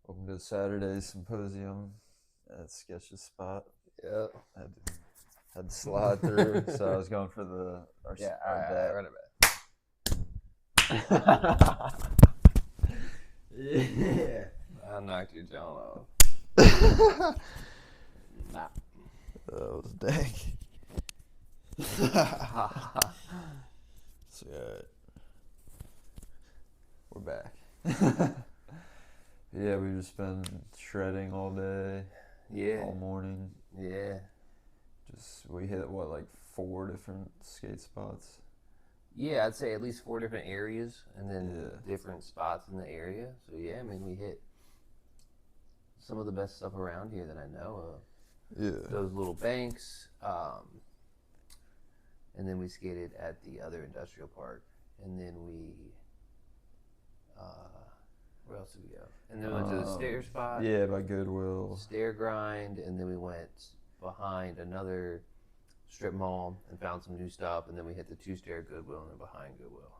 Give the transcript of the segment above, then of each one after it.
Welcome to Saturday Symposium at Sketch's spot. Yeah. Had to slide through, so I was going for the Right bet. Yeah. I knocked your jaw off. Nah. That was dank. So, we're back. Yeah, we've just been shredding all day, all morning. Yeah. We hit like 4 different skate spots. Yeah, I'd say at least 4 different areas and then different spots in the area. So yeah, I mean we hit some of the best stuff around here that I know of. Yeah. Those little banks, and then we skated at the other industrial park, and then where else did we go? And then we went to the stair spot. Yeah, by Goodwill. Stair grind, and then we went behind another strip mall and found some new stuff, and then we hit the 2-stair Goodwill and then behind Goodwill.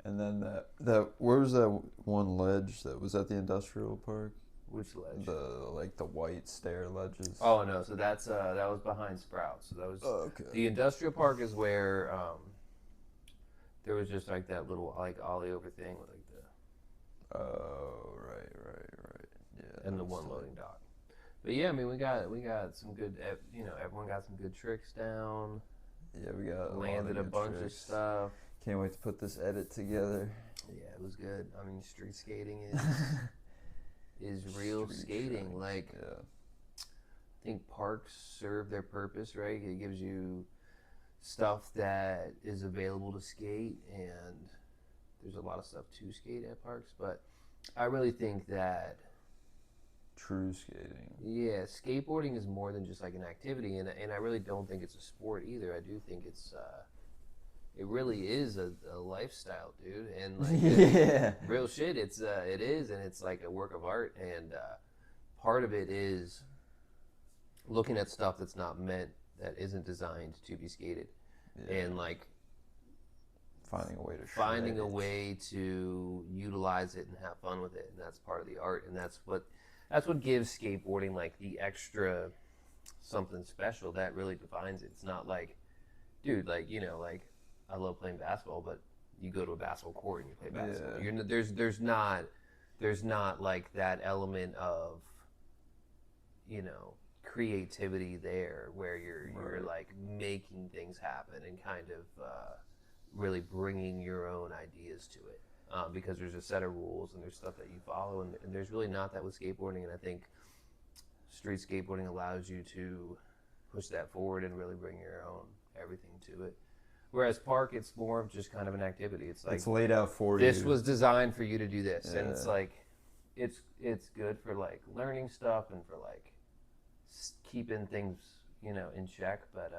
And then that where was that one ledge that was at the industrial park? Which ledge? The white stair ledges. Oh no, so that's that was behind Sprouts. So that was the industrial park is where there was just like that little like ollie over thing with like the right. Yeah. And the one loading dock. But yeah, I mean we got some good, everyone got some good tricks down. Yeah, we got landed a bunch of stuff. Can't wait to put this edit together. Yeah, it was good. I mean, street skating is real skating. Like, I think parks serve their purpose, right? It gives you stuff that is available to skate, and there's a lot of stuff to skate at parks. But I really think that true skating. Yeah, skateboarding is more than just like an activity, and I really don't think it's a sport either. I do think it's it really is a lifestyle, dude, and like real shit. It is, and it's like a work of art, and part of it is looking at stuff that isn't designed to be skated, and like finding a way to utilize it and have fun with it, and that's part of the art, and that's what gives skateboarding like the extra something special that really defines it. It's not like, dude, like like I love playing basketball, but you go to a basketball court and you play basketball. Yeah. There's not like that element of creativity there where you're like making things happen and kind of really bringing your own ideas to it. Because there's a set of rules and there's stuff that you follow, and there's really not that with skateboarding. And I think street skateboarding allows you to push that forward and really bring your own everything to it. Whereas park, it's more of just kind of an activity. It's like it's laid out for you. This was designed for you to do this, and it's like it's good for like learning stuff and for like keeping things in check, but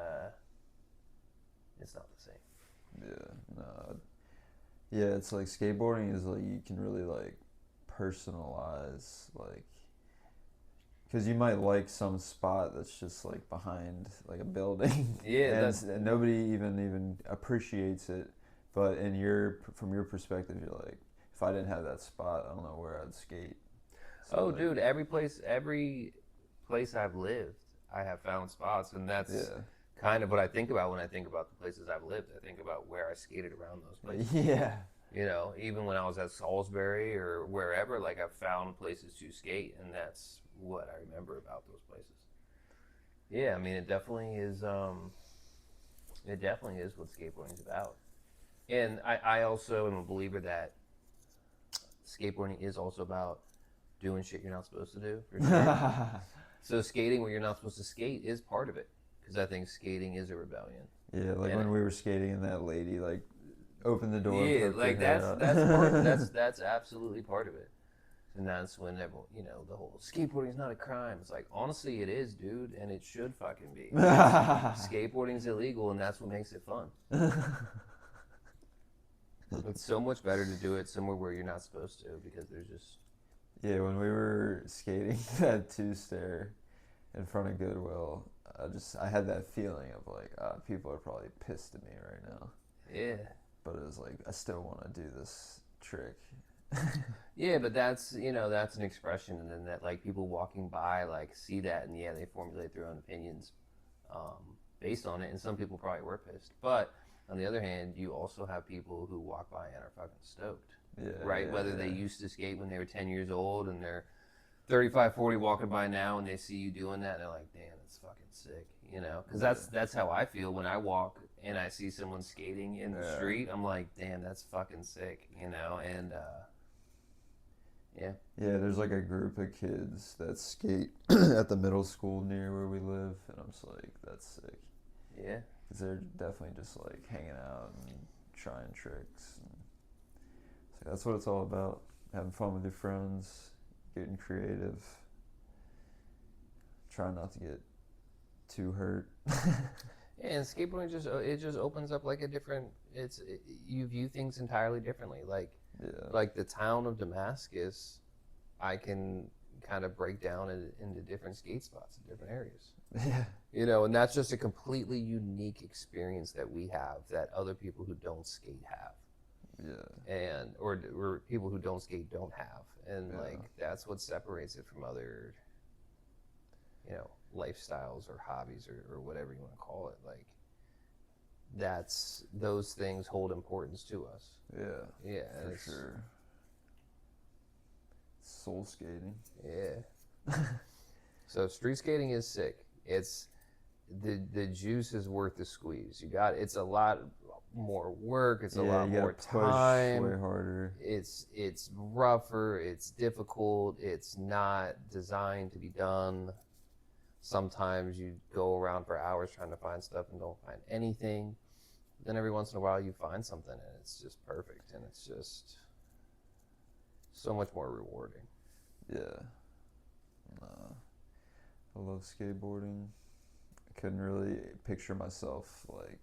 it's not the same. Yeah, no. Yeah, it's like skateboarding is like you can really like personalize like, because you might like some spot that's just like behind like a building. Yeah, and nobody even appreciates it. But from your perspective, you're like, if I didn't have that spot, I don't know where I'd skate. So dude, every place I've lived, I have found spots, and that's kind of what I think about when I think about the places I've lived. I think about where I skated around those places. Yeah. Even when I was at Salisbury or wherever, like I've found places to skate, and that's what I remember about those places. Yeah, I mean, it definitely is. It definitely is what skateboarding is about. And I also am a believer that skateboarding is also about doing shit you're not supposed to do. For sure. So skating where you're not supposed to skate is part of it, because I think skating is a rebellion. Yeah, like when we were skating and that lady like opened the door. Yeah, like that's absolutely part of it. And that's when everyone, the whole skateboarding is not a crime. It's like, honestly, it is, dude, and it should fucking be. Skateboarding's illegal, and that's what makes it fun. It's so much better to do it somewhere where you're not supposed to, because there's just... Yeah, when we were skating that 2-stair in front of Goodwill, I had that feeling of like, people are probably pissed at me right now. Yeah. But it was like, I still want to do this trick. Yeah, but that's that's an expression, and then that like people walking by like see that, and yeah, they formulate their own opinions based on it, and some people probably were pissed. But on the other hand, you also have people who walk by and are fucking stoked, Yeah, right? yeah, Whether they yeah. used to skate when they were 10 years old and they're 35, 40 walking by now and they see you doing that, and they're like, damn, that's fucking sick, because Yeah. that's how I feel when I walk and I see someone skating in the Yeah. street. I'm like, damn, that's fucking sick, and yeah. Yeah, there's like a group of kids that skate at the middle school near where we live, and I'm just like, that's sick. Yeah. Because they're definitely just like hanging out and trying tricks. And so that's what it's all about. Having fun with your friends, getting creative, trying not to get too hurt. And skateboarding just opens up like a different. You view things entirely differently. Yeah. Like the town of Damascus, I can kind of break down into different skate spots in different areas. Yeah. And that's just a completely unique experience that we have that other people who don't skate have, Yeah. and or people who don't skate don't have, and Yeah. like that's what separates it from other, lifestyles or hobbies or whatever you want to call it. Like those things hold importance to us. Yeah. Yeah, For sure. Soul skating. Yeah. So street skating is sick. It's the juice is worth the squeeze. It's a lot more work. It's a Yeah, lot you gotta more push time. way harder. It's rougher. It's difficult. It's not designed to be done. Sometimes you go around for hours trying to find stuff and don't find anything. Then every once in a while you find something and it's just perfect, and it's just so much more rewarding. Yeah. I love skateboarding. I couldn't really picture myself like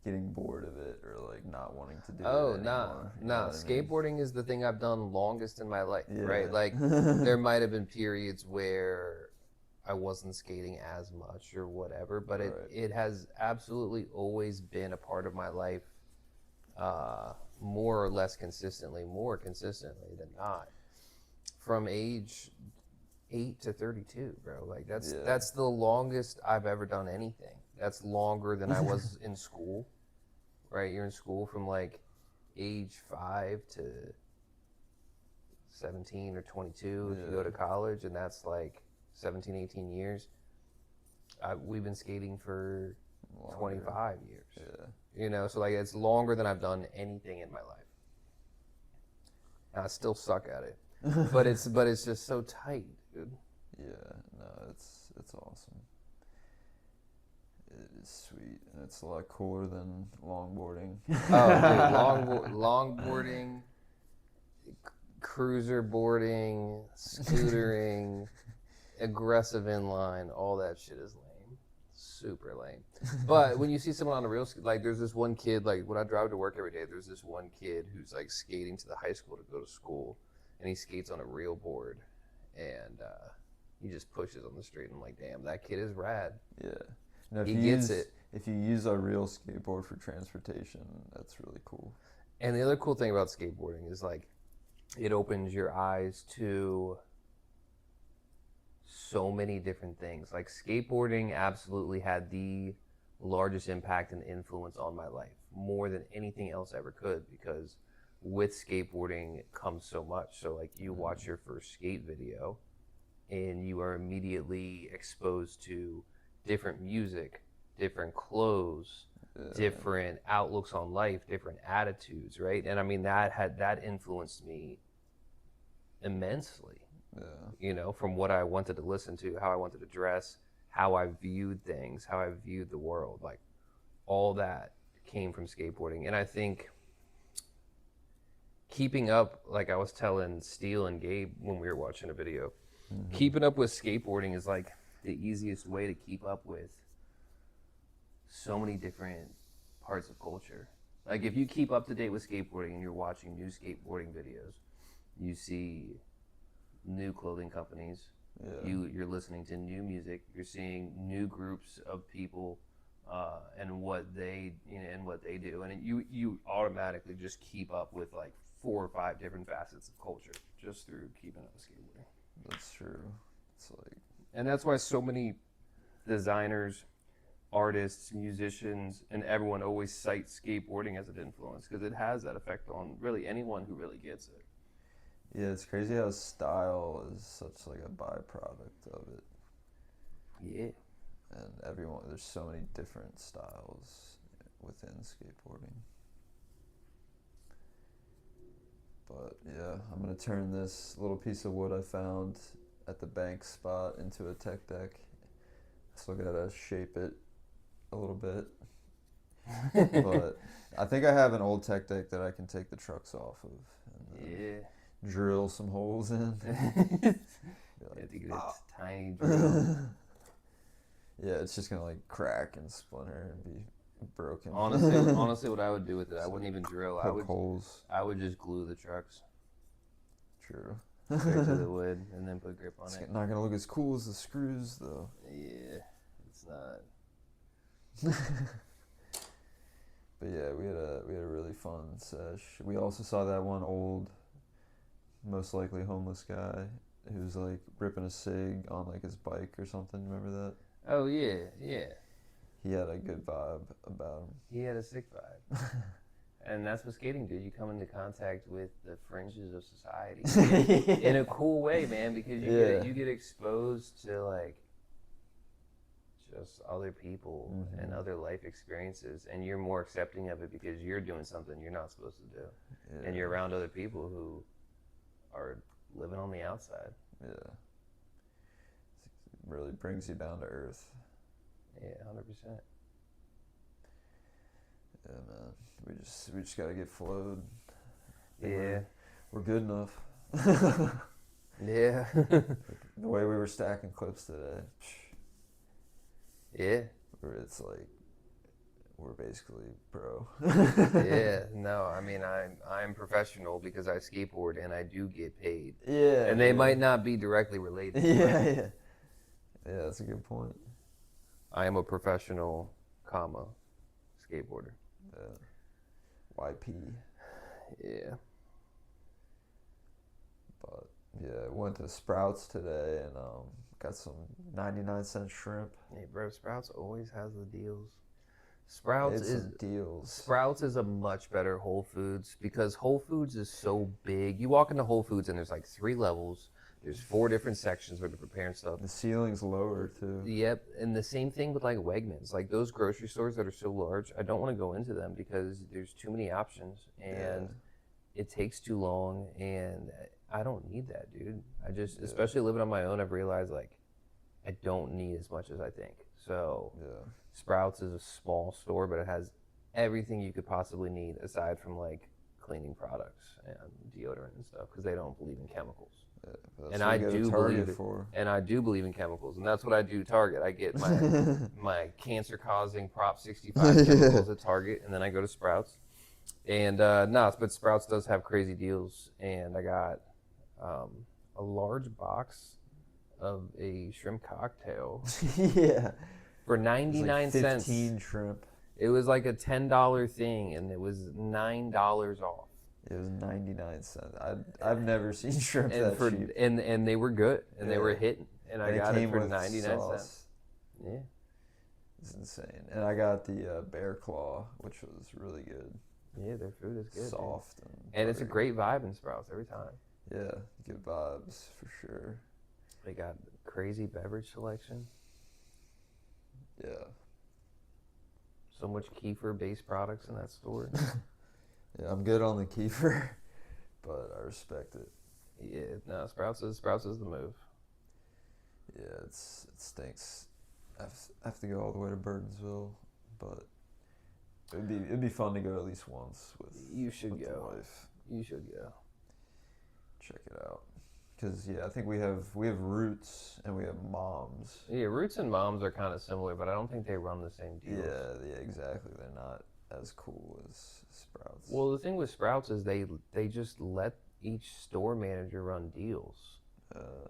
getting bored of it or like not wanting to do Oh, it nah, anymore. You know nah. what I mean? Skateboarding is the thing I've done longest in my life, right? Yeah. Like, there might have been periods where I wasn't skating as much or whatever, but it, Right. it has absolutely always been a part of my life, more or less consistently, more consistently than not. From age 8 to 32, bro. Like Yeah. that's the longest I've ever done anything. That's longer than I was in school, right? You're in school from like age 5 to 17 or 22 if you go to Yeah. college, and that's like 17, 18 years. We've been skating for Longer. 25 years. Yeah. So like it's longer than I've done anything in my life. And I still suck at it. But it's just so tight, dude. Yeah. No, it's awesome. It is sweet, and it's a lot cooler than longboarding. Oh, dude, longboarding, cruiser boarding, scootering, aggressive inline, all that shit is lame. Super lame. But when you see someone on a real, like there's this one kid, like when I drive to work every day, there's this one kid who's like skating to the high school to go to school, and he skates on a real board, and he just pushes on the street. I'm like, damn, that kid is rad. Yeah. Now, He gets it. If you use a real skateboard for transportation, that's really cool. And the other cool thing about skateboarding is like it opens your eyes to so many different things. Like skateboarding absolutely had the largest impact and influence on my life, more than anything else ever could, because with skateboarding comes so much. So like you watch your first skate video and you are immediately exposed to different music, different clothes, different outlooks on life, different attitudes, right? And I mean that influenced me immensely. From what I wanted to listen to, how I wanted to dress, how I viewed things, how I viewed the world. Like all that came from skateboarding. And I think keeping up, like I was telling Steele and Gabe when we were watching a video, keeping up with skateboarding is like the easiest way to keep up with so many different parts of culture. Like if you keep up to date with skateboarding and you're watching new skateboarding videos, you see new clothing companies. Yeah. You're listening to new music. You're seeing new groups of people and what they do, and you automatically just keep up with like 4 or 5 different facets of culture just through keeping up with skateboarding. That's true. It's like, And that's why so many designers, artists, musicians, and everyone always cites skateboarding as an influence because it has that effect on really anyone who really gets it. yeah, it's crazy how style is such like a byproduct of it. Yeah. And everyone, there's so many different styles within skateboarding. But yeah, I'm gonna turn this little piece of wood I found at the bank spot into a tech deck. Still gotta shape it a little bit. But I think I have an old tech deck that I can take the trucks off of and then drill some holes in. Yeah. Be To get "Ah." a tiny drill. Yeah, it's just gonna like crack and splinter and be broken. Honestly, what I would do with it, I So wouldn't even drill. poke holes. I would just glue the trucks True. straight to the wood and then put grip on It's it. not gonna look as cool as the screws though. Yeah, it's not. But yeah, we had a really fun sesh. We also saw that one old, most likely homeless guy who was like ripping a cig on like his bike or something. Remember that? Oh yeah, yeah. He had a good vibe about him. He had a sick vibe. And that's what skating do. You come into contact with the fringes of society in a cool way, man, because you get exposed to like just other people and other life experiences, and you're more accepting of it because you're doing something you're not supposed to do, and you're around other people who are living on the outside. Yeah, it really brings you down to earth. Yeah, 100%. Yeah, man. We just gotta get flowed. Yeah. We're good enough. Yeah. The way we were stacking clips today. Yeah. It's like we're basically pro. Yeah. No, I mean I'm professional because I skateboard and I do get paid. Yeah. And they might not be directly related. Yeah. Yeah, that's a good point. I am a professional, skateboarder. YP. Yeah. But yeah, went to Sprouts today and got some 99-cent shrimp. Hey, bro, Sprouts always has the deals. Sprouts is a much better Whole Foods because Whole Foods is so big. You walk into Whole Foods and there's like 3 levels. There's 4 different sections where they're preparing stuff. The ceiling's lower too. Yep, and the same thing with like Wegmans. Like those grocery stores that are so large, I don't want to go into them because there's too many options and it takes too long, and I don't need that, dude. I just, especially living on my own, I've realized like I don't need as much as I think. So Sprouts is a small store, but it has everything you could possibly need aside from like cleaning products and deodorant and stuff because they don't believe in chemicals. And I do believe in chemicals, and that's what I do Target. I get my cancer-causing Prop 65 chemicals at Target, and then I go to Sprouts. And but Sprouts does have crazy deals, and I got a large box of a shrimp cocktail. For 99 cents. 15 shrimp. It was like a $10 thing, and it was $9 off. It was 99 cents. I've never seen shrimp that cheap. And they were good, and they were hitting. And I got it for 99 cents. Yeah. It's insane. And I got the bear claw, which was really good. Yeah, their food is good. Soft. And it's a great vibe in Sprouts every time. Yeah, good vibes for sure. They got crazy beverage selection. Yeah. So much kefir-based products in that store. Yeah, I'm good on the kefir, but I respect it. Yeah, no, Sprouts is the move. Yeah, it stinks. I have to go all the way to Burtonsville, but it'd be fun to go at least once with You should with go. the wife. You should go. Check it out. Because I think we have Roots and we have Moms. Yeah, Roots and Moms are kind of similar, but I don't think they run the same deals. Yeah, exactly. They're not as cool as Sprouts. Well, the thing with Sprouts is they just let each store manager run deals.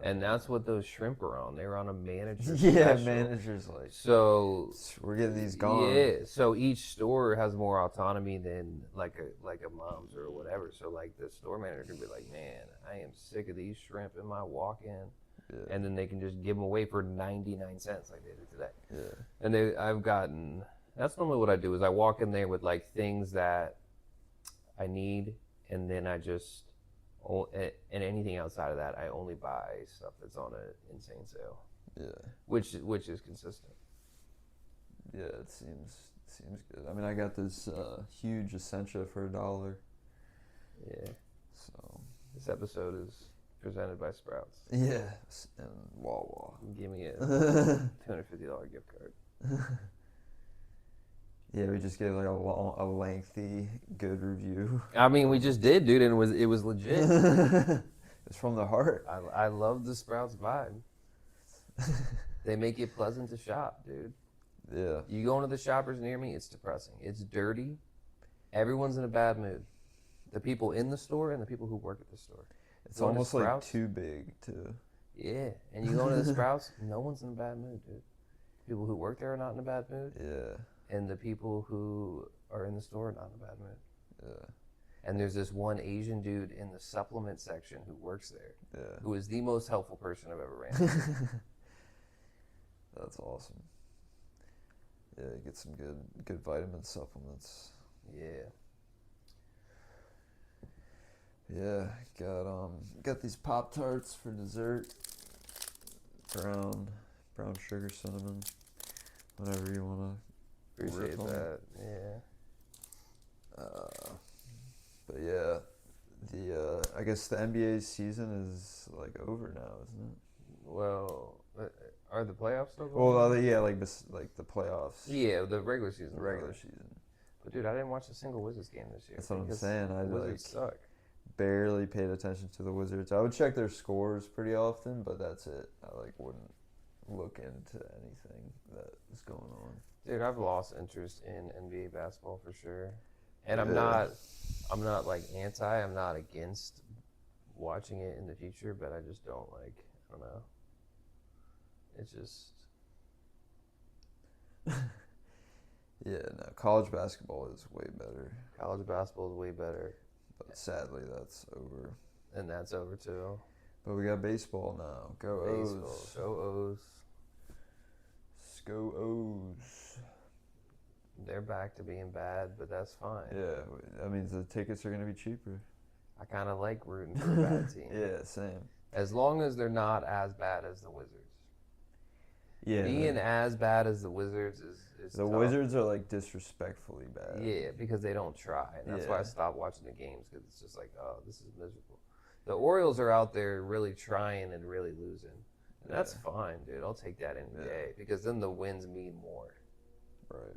And that's what those shrimp are on. They're on a manager Yeah, special. manager's like, So we're getting these gone. yeah, so each store has more autonomy than like a mom's or whatever. So like the store manager can be like, man, I am sick of these shrimp in my walk-in, Yeah. and then they can just give them away for 99 cents like they did today. Yeah. And I've gotten, that's normally what I do is I walk in there with like things that I need, and then I just, and anything outside of that, I only buy stuff that's on an insane sale. Yeah. Which is consistent. Yeah, it seems good. I mean, I got this huge Essentia for $1. Yeah. So. This episode is presented by Sprouts. Yeah, and Wawa. Give me a $250 gift card. Yeah, we just gave like a lengthy, good review. I mean, we just did, dude, and it was legit. It's from the heart. I love the Sprouts vibe. They make it pleasant to shop, dude. Yeah. You go into the shoppers near me, it's depressing. It's dirty. Everyone's in a bad mood. The people in the store and the people who work at the store. It's almost like too big too. Yeah, and you go into the Sprouts, no one's in a bad mood, dude. People who work there are not in a bad mood. Yeah. And the people who are in the store are not in a bad mood. Yeah. And there's this one Asian dude in the supplement section who works there. Yeah. Who is the most helpful person I've ever ran into. That's awesome. Yeah, you get some good vitamin supplements. Yeah. Yeah, got these Pop-Tarts for dessert. Brown sugar cinnamon. Whatever you wanna. Appreciate that. Yeah. But yeah, I guess the NBA season is like over now, isn't it? Well, are the playoffs still going? Well, yeah, like the playoffs. Yeah, the regular season. The regular season. But dude, I didn't watch a single Wizards game this year. That's what I'm saying. I Wizards suck. barely paid attention to the Wizards. I would check their scores pretty often, but that's it. I wouldn't look into anything that is going on. Dude, I've lost interest in NBA basketball for sure. And I'm not like anti, I'm not against watching it in the future, but I just don't I don't know. It's just Yeah, no, college basketball is way better. College basketball is way better. But sadly that's over. And that's over too. But we got baseball now. Go O's. Go O's. Go O's. They're back to being bad, but that's fine. Yeah, that means the tickets are going to be cheaper. I kind of like rooting for a bad team. Yeah, same. As long as they're not as bad as the Wizards. Yeah. Being as bad as the Wizards is the tough. Wizards are like disrespectfully bad. Yeah, because they don't try. And that's why I Yeah. stopped watching the games, because it's just like, oh, this is miserable. The Orioles are out there really trying and really losing. And that's fine, dude. I'll take that any day, because then the wins mean more. Right.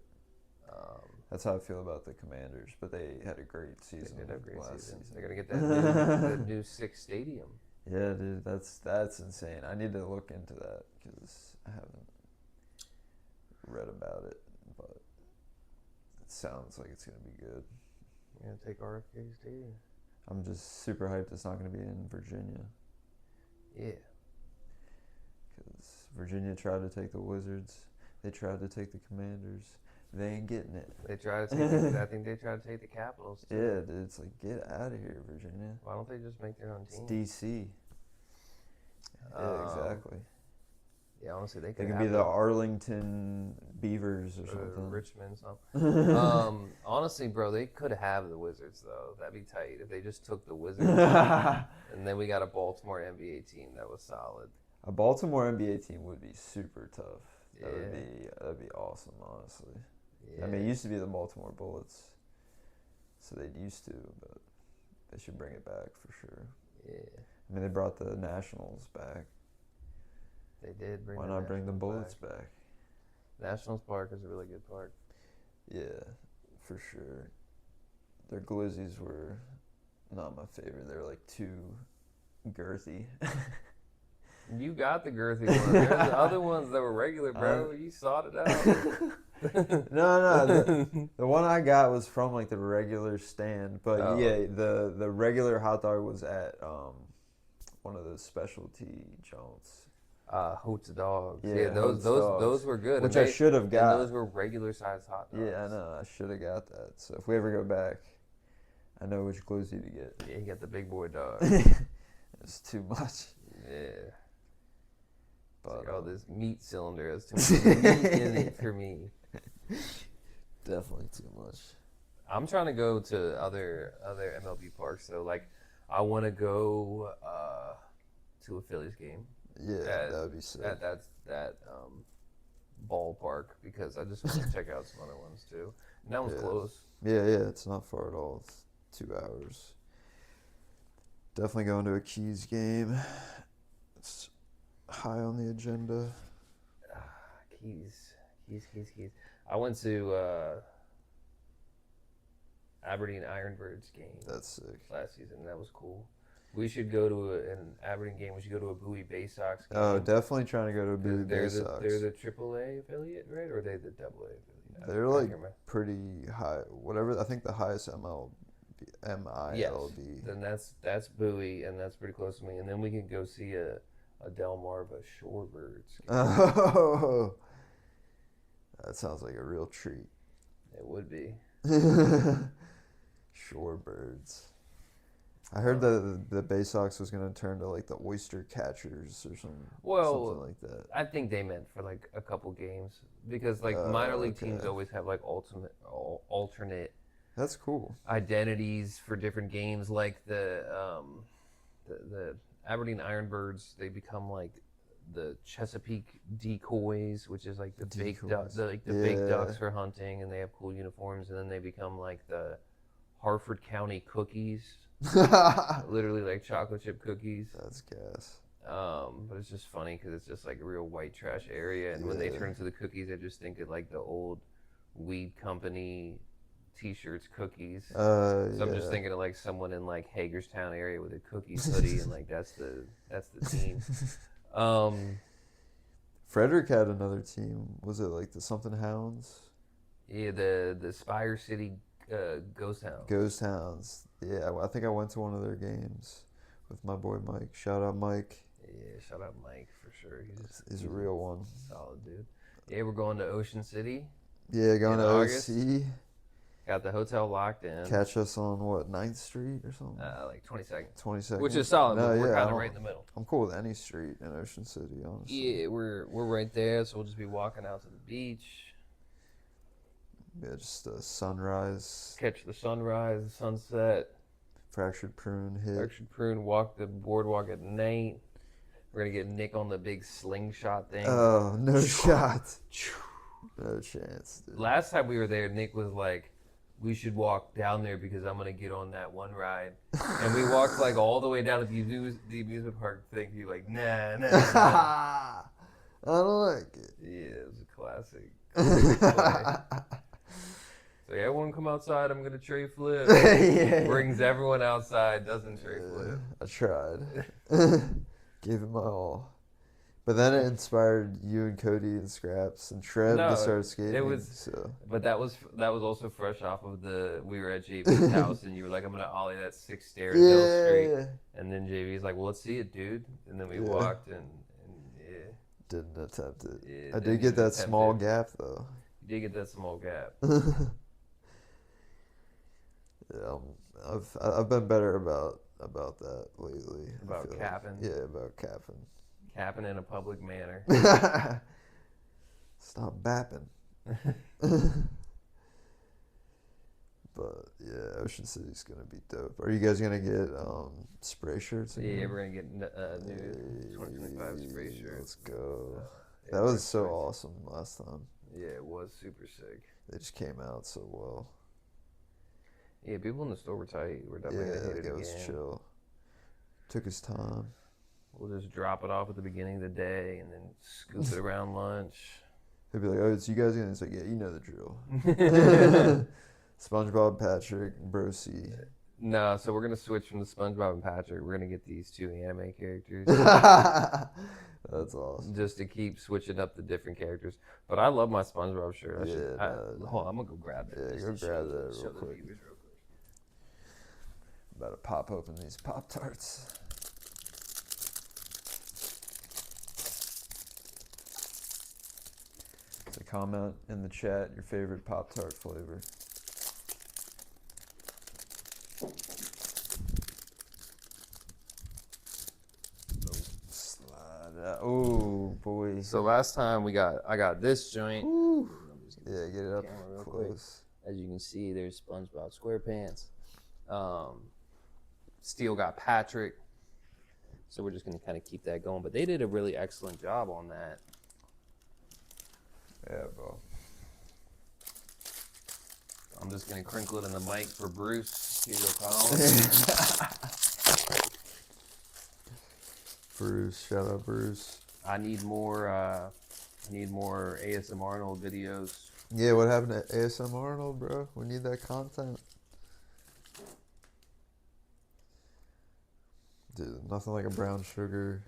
That's how I feel about the Commanders, but they had a great season. They did have a great last season. season. They're going to get that new sixth stadium. Yeah, dude, that's insane. I need to look into that because I haven't read about it, but it sounds like it's going to be good. You're going to take RFK Stadium. I'm just super hyped it's not going to be in Virginia. Yeah. Because Virginia tried to take the Wizards. They tried to take the Commanders. They ain't getting it. They try to take I think they try to take the Capitals too. Yeah, dude, it's like, get out of here, Virginia. Why don't they just make their own team? It's D.C. Yeah, exactly. Yeah, honestly, they They could could be the Arlington Beavers or something. Richmond, something. Honestly, bro, they could have the Wizards though. That'd be tight if they just took the Wizards, and then we got a Baltimore NBA team that was solid. A Baltimore NBA team would be super tough. Yeah. That'd be awesome, honestly. Yeah. I mean, it used to be the Baltimore Bullets, so they used to, but they should bring it back for sure. Yeah. I mean, they brought the Nationals back. They did bring. Why not bring the Bullets back? Nationals Park is a really good park. Yeah, for sure. Their glizzies were not my favorite. They were like too girthy. You got the girthy ones. There's the other ones that were regular, bro. You sought it out. No, the one I got was from like the regular stand, but yeah, the regular hot dog was at one of those specialty joints. Hoots Dogs. Yeah, Yeah, Hoots Dogs. those were good. Which And I should have and got. those were regular sized hot dogs. Yeah, I know. I should have got that. So if we ever go back, I know which glizzy to get. Yeah, you got the big boy dog. It's too much. Yeah. But Like, oh, this meat cylinder has too much meat in it for me. definitely too much. I'm trying to go to other MLB parks though. Like, I want to go to a Phillies game. Yeah, that would be sick. That ballpark, because I just want to check out some other ones too. And that one's close. Yeah, it's not far at all. It's 2 hours. Definitely going to a Keys game. It's high on the agenda. Keys. I went to Aberdeen Ironbirds game That's sick. last season. That was cool. We should go to an Aberdeen game. We should go to a Bowie Bay Sox game. Oh, definitely trying to go to a Bowie Bay They're Sox. the AAA affiliate, right? Or are they the AA affiliate? They're like pretty high. Whatever. I think the highest MILB. Yes. Then that's Bowie, and that's pretty close to me. And then we can go see a Delmarva Shorebirds game. Oh, that sounds like a real treat. It would be. Shorebirds. I heard that the Bay Sox was going to turn to like the oyster catchers or something like that. I think they meant for like a couple games, because like minor league teams always have like alternate That's cool. identities for different games. Like the Aberdeen Ironbirds, they become like the Chesapeake Decoys, which is like the big big ducks for hunting, and they have cool uniforms. And then they become like the Harford County Cookies. Literally like chocolate chip cookies. That's gas. But it's just funny because it's just like a real white trash area, and when they turn to the cookies, I just think of like the old weed company T-shirts, cookies. So I'm just thinking of like someone in like Hagerstown area with a cookies hoodie, and like that's the team. Frederick had another team. Was it like the something Hounds? Yeah, the Spire City Ghost Hounds. Ghost Hounds. Yeah, I think I went to one of their games with my boy Mike. Shout out Mike. Yeah, shout out Mike for sure. He's a real one. Solid dude. Yeah, we're going to Ocean City. Yeah, going to August. OC. Got the hotel locked in. Catch us on what, 9th Street or something? Like 22nd. 22nd. Which is solid, No, but we're yeah, kind of right in the middle. I'm cool with any street in Ocean City, honestly. Yeah, we're right there, so we'll just be walking out to the beach. Yeah, just a sunrise. Catch the sunrise, the sunset. Fractured Prune hit. Fractured Prune, walk the boardwalk at night. We're going to get Nick on the big slingshot thing. Oh, no shot. No chance, dude. Last time we were there, Nick was like, we should walk down there because I'm going to get on that one ride. And we walked like all the way down to the amusement park thing. He was like, nah. I don't like it. Yeah, it was a classic. So everyone come outside, I'm going to tray flip. Yeah. Brings everyone outside, doesn't tray flip. I tried. Gave it my all. But then it inspired you and Cody and Scraps and Trev to start skating. But that was also fresh off of we were at JV's house, and you were like, I'm going to ollie that 6 stairs Hill Street. And then JV's like, well, let's see it, dude. And then we walked, and didn't attempt it. Yeah, I did get that small gap, though. You did get that small gap. Yeah, I've been better about that lately. About capping? Yeah, about capping. Capping in a public manner. Stop bapping. But yeah, Ocean City's gonna be dope. Are you guys gonna get spray shirts again? Yeah, we're gonna get new 2025 spray shirts. Let's go. That was so awesome last time. Yeah, it was super sick. They just came out so well. Yeah, people in the store were tight. We're definitely gonna hit it again. It was chill. Took his time. We'll just drop it off at the beginning of the day and then scoop it around lunch. He'll be like, "Oh, it's you guys again." It's like, "Yeah, you know the drill." SpongeBob, Patrick, Brocy. No, so we're gonna switch from the SpongeBob and Patrick. We're gonna get these 2 anime characters. That's awesome. Just to keep switching up the different characters. But I love my SpongeBob shirt. Hold on, I'm gonna go grab it. Yeah, go grab that real quick. About to pop open these Pop-Tarts. comment in the chat your favorite Pop-Tart flavor. Slide out. Oh boy. So last time I got this joint. Woo. Yeah, get it up real close. quick. As you can see, there's SpongeBob SquarePants. Steel got Patrick. So we're just gonna kind of keep that going. But they did a really excellent job on that. Yeah, bro. I'm just gonna crinkle it in the mic for Bruce. Hugo Collins. Bruce, shout out Bruce. I need more ASM Arnold videos. Yeah, what happened to ASM Arnold, bro? We need that content. Dude, nothing like a brown sugar,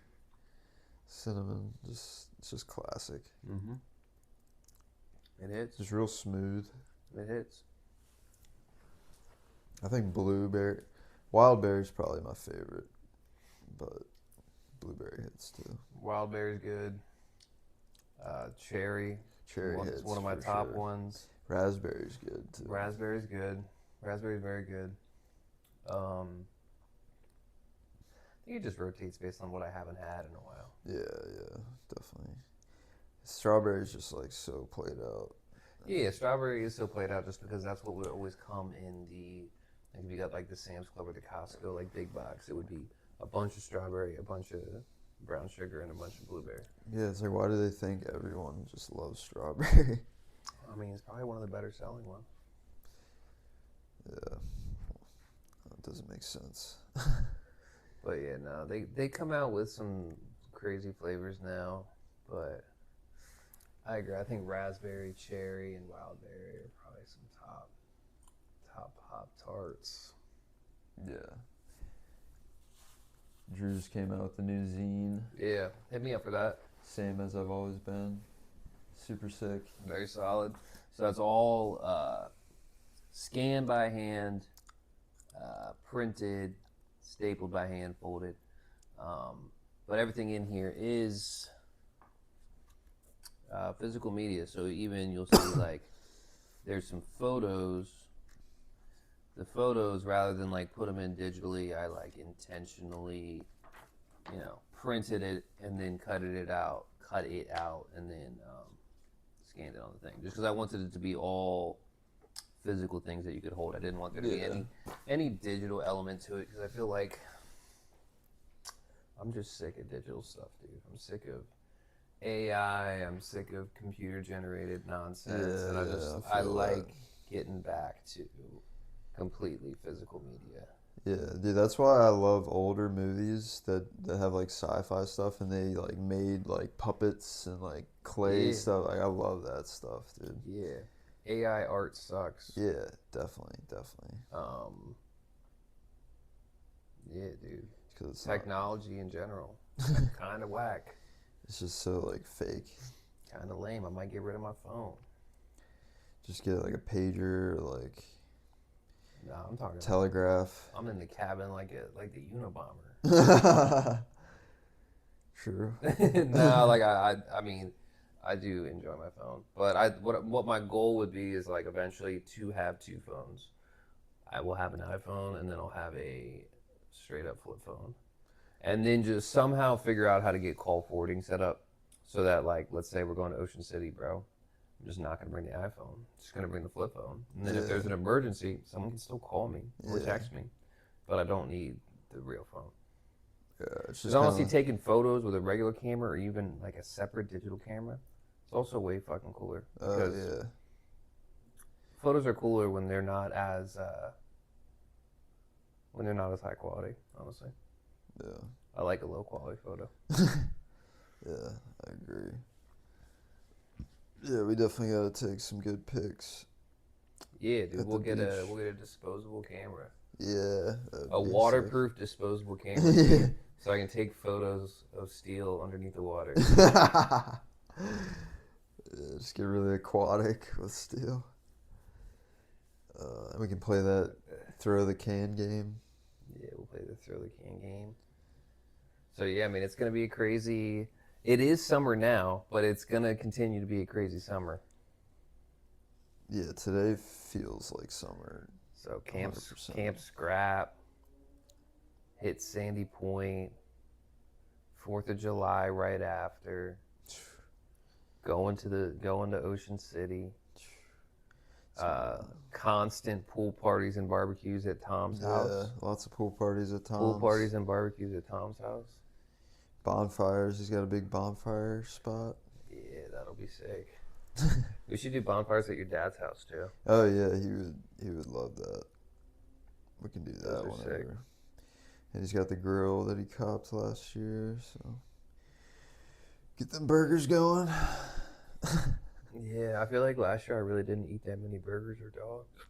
cinnamon. It's just classic. Mm-hmm. It hits. Just real smooth. It hits. I think blueberry, wild berry's probably my favorite, but blueberry hits too. Wild berry's good. Cherry. Cherry hits. One of my top sure. ones. Raspberry's good too. Raspberry's good. Raspberry's very good. I think it just rotates based on what I haven't had in a while. Yeah, definitely. Strawberry's just like so played out. Yeah, strawberry is so played out just because that's what would always come in the, like if you got like the Sam's Club or the Costco, like big box, it would be a bunch of strawberry, a bunch of brown sugar, and a bunch of blueberry. Yeah, it's like, why do they think everyone just loves strawberry? I mean, it's probably one of the better selling ones. Yeah, that doesn't make sense. But yeah, no, they come out with some crazy flavors now, but I agree. I think raspberry, cherry, and wild berry are probably some top Pop-Tarts. Yeah. Drew just came out with the new zine. Yeah, hit me up for that. Same as I've always been. Super sick. Very solid. So that's all scanned by hand, printed, stapled by hand, folded. But everything in here is physical media. So even you'll see like there's some photos. The photos, rather than like put them in digitally, I like intentionally, printed it and then cut it out, and then scanned it on the thing. Just because I wanted it to be all physical things that you could hold. I didn't want there to be any digital element to it because I feel like I'm just sick of digital stuff, dude. I'm sick of AI. I'm sick of computer generated nonsense, and I like getting back to completely physical media. Yeah, dude, that's why I love older movies that have like sci-fi stuff and they like made like puppets and like clay stuff. Like I love that stuff, dude. Yeah. AI art sucks. Yeah, definitely. Yeah, dude. Because technology in general, kind of whack. It's just so like fake. Kind of lame. I might get rid of my phone. Just get like a pager, or like. No, I'm talking telegraph. I'm in the cabin like the Unabomber. True. No, like I mean, I do enjoy my phone, but what my goal would be is like eventually to have two phones. I will have an iPhone and then I'll have a straight up flip phone, and then just somehow figure out how to get call forwarding set up so that like let's say we're going to Ocean City, bro. I'm just not going to bring the iPhone. I'm just going to bring the flip phone. And then if there's an emergency, someone can still call me or text me. But I don't need the real phone. Yeah, it's just honestly taking photos with a regular camera or even like a separate digital camera, it's also way fucking cooler. Because photos are cooler when they're not as high quality, honestly. Yeah. I like a low quality photo. Yeah, I agree. Yeah, we definitely gotta take some good pics. Yeah, dude, we'll get a disposable camera. Yeah. A waterproof disposable camera, so I can take photos of steel underneath the water. Yeah, just get really aquatic with steel. And we can play that throw the can game. Yeah, we'll play the throw the can game. So yeah, I mean it's gonna be a crazy. It is summer now, but it's gonna continue to be a crazy summer. Yeah, today feels like summer. So camps, 100%. Camp Scrap, hit Sandy Point, 4th of July right after, going to Ocean City. It's gonna, Constant pool parties and barbecues at Tom's yeah, house. lots of pool parties at Pool Tom's. parties and barbecues at Tom's house. Bonfires. He's got a big bonfire spot. Yeah, that'll be sick. We should do bonfires at your dad's house too. Oh yeah, he would love that. We can do Those that are whenever. sick. And he's got the grill that he copped last year, so get them burgers going. Yeah, I feel like last year I really didn't eat that many burgers or dogs.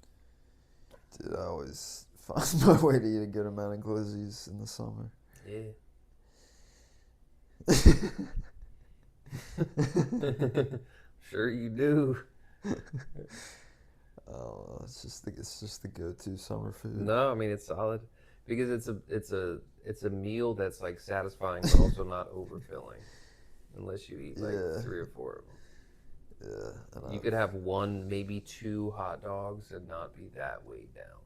Dude, I always find my way to eat a good amount of glizzies in the summer. Yeah. Sure you do. Oh, it's just the go-to summer food. No, I mean it's solid because it's a meal that's like satisfying but also not overfilling, unless you eat like Yeah. 3 or 4 of them. Yeah, and You could have one, maybe 2 hot dogs and not be that weighed down.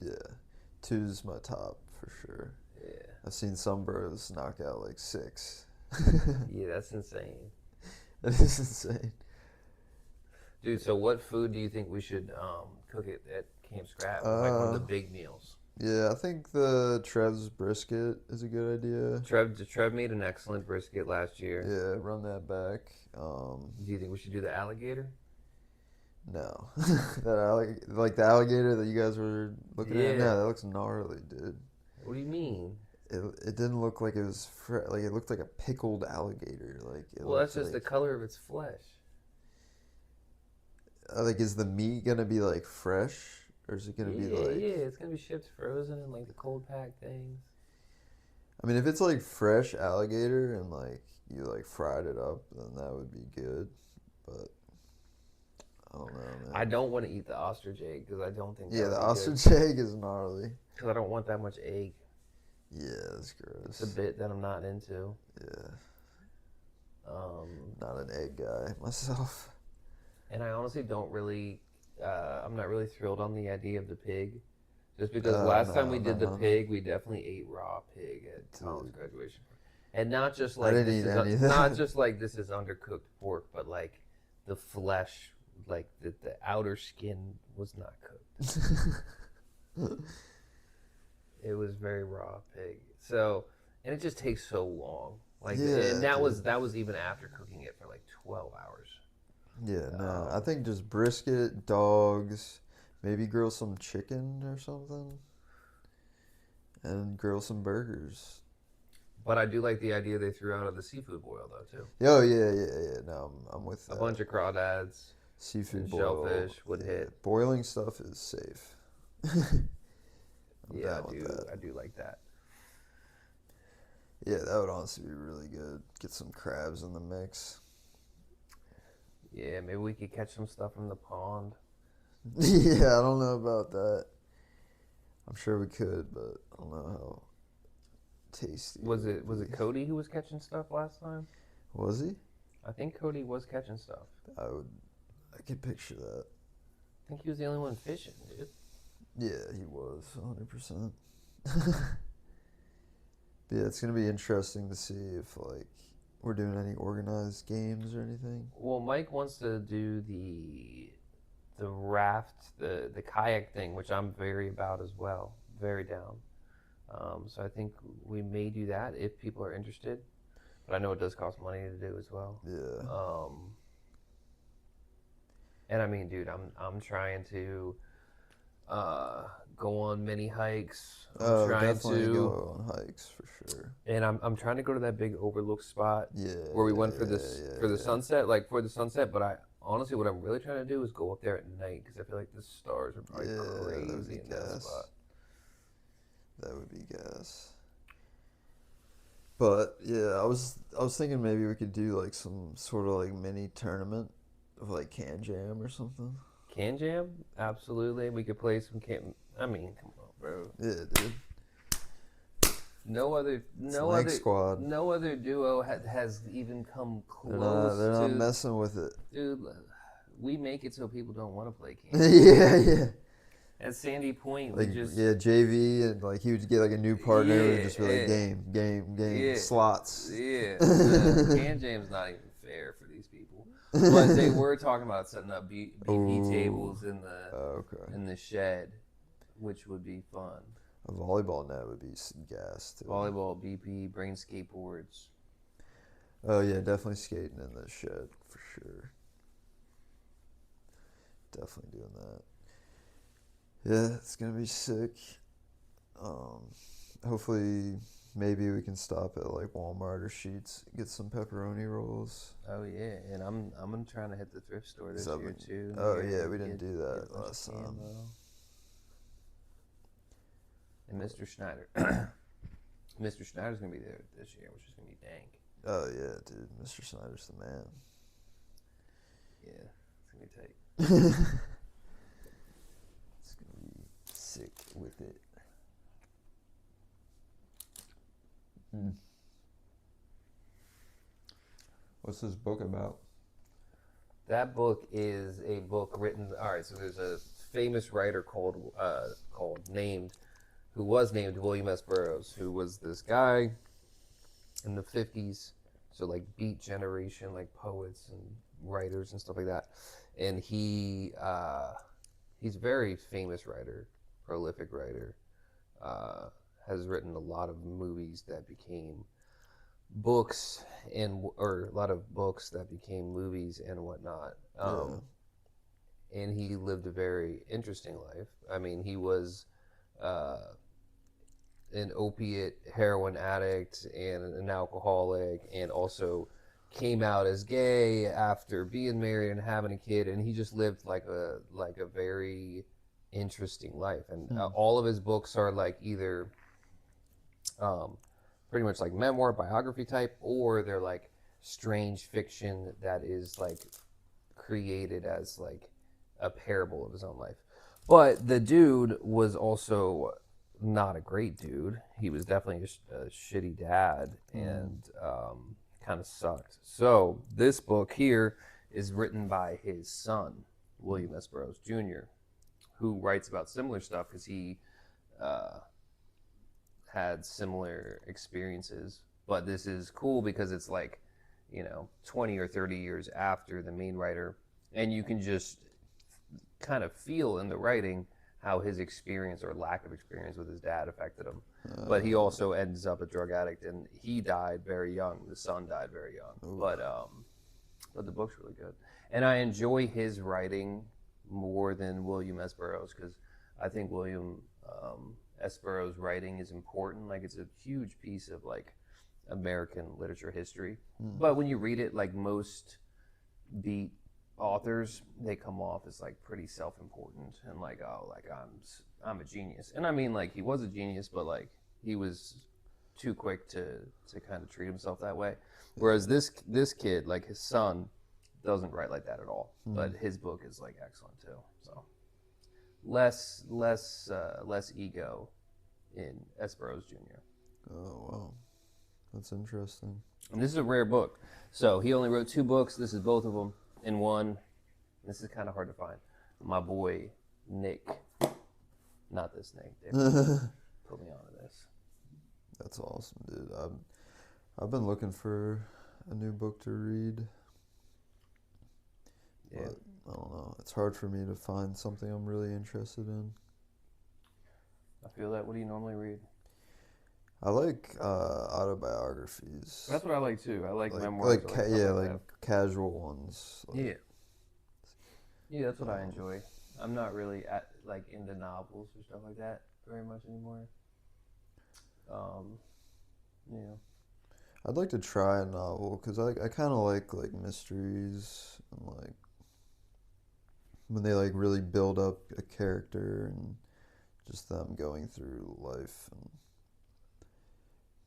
yeah, two's my top for sure. Yeah. I've seen some bros knock out like 6. Yeah, that's insane. That is insane. Dude, so what food do you think we should cook at Camp Scrap? Like one of the big meals. Yeah, I think the Trev's brisket is a good idea. Trev made an excellent brisket last year. Yeah, run that back. Do you think we should do the alligator? No, like the alligator that you guys were looking at. Yeah. No, that looks gnarly, dude. What do you mean? It didn't look like it was like it looked like a pickled alligator. Like Well, that's just the color of its flesh. like is the meat gonna be like fresh or is it gonna be like? Yeah, it's gonna be shipped frozen in like the cold pack things. I mean, if it's like fresh alligator and like you like fried it up, then that would be good. But I don't know, man. I don't want to eat the ostrich egg because I don't think. Yeah, that the would be good. ostrich egg is gnarly. Because I don't want that much egg. Yeah, that's gross. It's a bit that I'm not into. Yeah, Um, not an egg guy myself. and I honestly don't really. I'm not really thrilled on the idea of the pig. Just because last time we did the pig, we definitely ate raw pig at Tom's graduation. And not just like didn't this eat is any of that. not just like this is undercooked pork, but like the flesh, like the outer skin was not cooked. It was very raw pig. So, and it just takes so long. Like, Yeah, and that dude. that was even after cooking it for like 12 hours. Yeah, no, I think just brisket, dogs, maybe grill some chicken or something, and grill some burgers. But I do like the idea they threw out of the seafood boil though too. Oh yeah. No, I'm with A that. bunch of crawdads. Seafood and boil. shellfish would Yeah, hit. boiling stuff is safe. I'm Yeah, down with that. I do like that. Yeah, that would honestly be really good. Get some crabs in the mix. Yeah, maybe we could catch some stuff from the pond. Yeah, I don't know about that. I'm sure we could, but I don't know how tasty. Was it would be. Cody who was catching stuff last time? Was he? I think Cody was catching stuff. I could picture that. I think he was the only one fishing, dude. Yeah, he was 100%. But yeah, it's gonna be interesting to see if like we're doing any organized games or anything. Well, Mike wants to do the raft, the kayak thing, which I'm very about as well. Very down. So I think we may do that if people are interested. But I know it does cost money to do as well. Yeah. And I mean, dude, I'm trying to go on mini hikes. I'm trying Definitely to go on hikes for sure. And I'm trying to go to that big overlook spot Yeah. where we went for the yeah. sunset, like for the sunset. But I honestly, what I'm really trying to do is go up there at night because I feel like the stars are probably crazy in that spot. That would be gas. But yeah, I was thinking maybe we could do like some sort of like mini tournament of like Can Jam or something. Can Jam? Absolutely. We could play some Can. I mean, come on, bro. Yeah, dude. No other Squad. No other duo has even come close. They're not to, messing with it. Dude, we make it so people don't want to play Candy. Yeah. At Sandy Point, we Like just JV, and like he would get like a new partner who would just be like game yeah, slots. yeah. Hand Jam's not even fair for these people, but they were talking about setting up BP tables in the shed, which would be fun. A volleyball net would be gas too. Volleyball, BP, bring skateboards. Oh yeah, definitely skating in the shed for sure. Definitely doing that. Yeah, it's gonna be sick. Hopefully, maybe we can stop at like Walmart or Sheetz, get some pepperoni rolls. Oh yeah, and I'm trying to hit the thrift store this year too. Oh yeah, we didn't do that last time. And Mr. Schneider, Mr. Schneider's gonna be there this year, which is gonna be dank. Oh yeah, dude, Mr. Snyder's the man. Yeah, it's gonna be tight. It's gonna be sick with it. What's this book about? That book is a book written. All right, so there's a famous writer called who was named William S. Burroughs, who was this guy in the 50s, so like Beat generation, like poets and writers and stuff like that. And he's a very famous writer, prolific writer. Has written a lot of movies that became books or a lot of books that became movies and whatnot. And he lived a very interesting life. I mean, he was an opiate heroin addict and an alcoholic, and also came out as gay after being married and having a kid, and he just lived like a very interesting life. And all of his books are like either pretty much like memoir, biography type, or they're like strange fiction that is like created as like a parable of his own life. But the dude was also not a great dude. He was definitely a shitty dad, and kind of sucked. So this book here is written by his son, William S. Burroughs Jr., who writes about similar stuff because he had similar experiences. But this is cool because it's like, 20 or 30 years after the main writer, and you can just kind of feel in the writing how his experience or lack of experience with his dad affected him. But he also ends up a drug addict, and he died very young. The son died very young. Ooh. But the book's really good. And I enjoy his writing more than William S. Burroughs, because I think William S. Burroughs' writing is important. Like, it's a huge piece of like American literature history. But when you read it, like most beat authors, they come off as like pretty self-important and like, oh, like I'm a genius. And I mean, like, he was a genius, but like he was too quick to kind of treat himself that way. Whereas this kid, like his son, doesn't write like that at all. But his book is like excellent too. So less ego in S. Burroughs Jr. Oh wow, that's interesting. And this is a rare book. So he only wrote 2 books. This is both of them in one. This is kind of hard to find. My boy Nick, not this Nick, put me onto this. That's awesome, dude. I've been looking for a new book to read. Yeah. But I don't know. It's hard for me to find something I'm really interested in. I feel that. What do you normally read? I like autobiographies. That's what I like too. I like memoirs. Like casual ones. Yeah, that's what I enjoy. I'm not really into novels or stuff like that very much anymore. Yeah. I'd like to try a novel because I kind of like mysteries and like when they like really build up a character and just them going through life,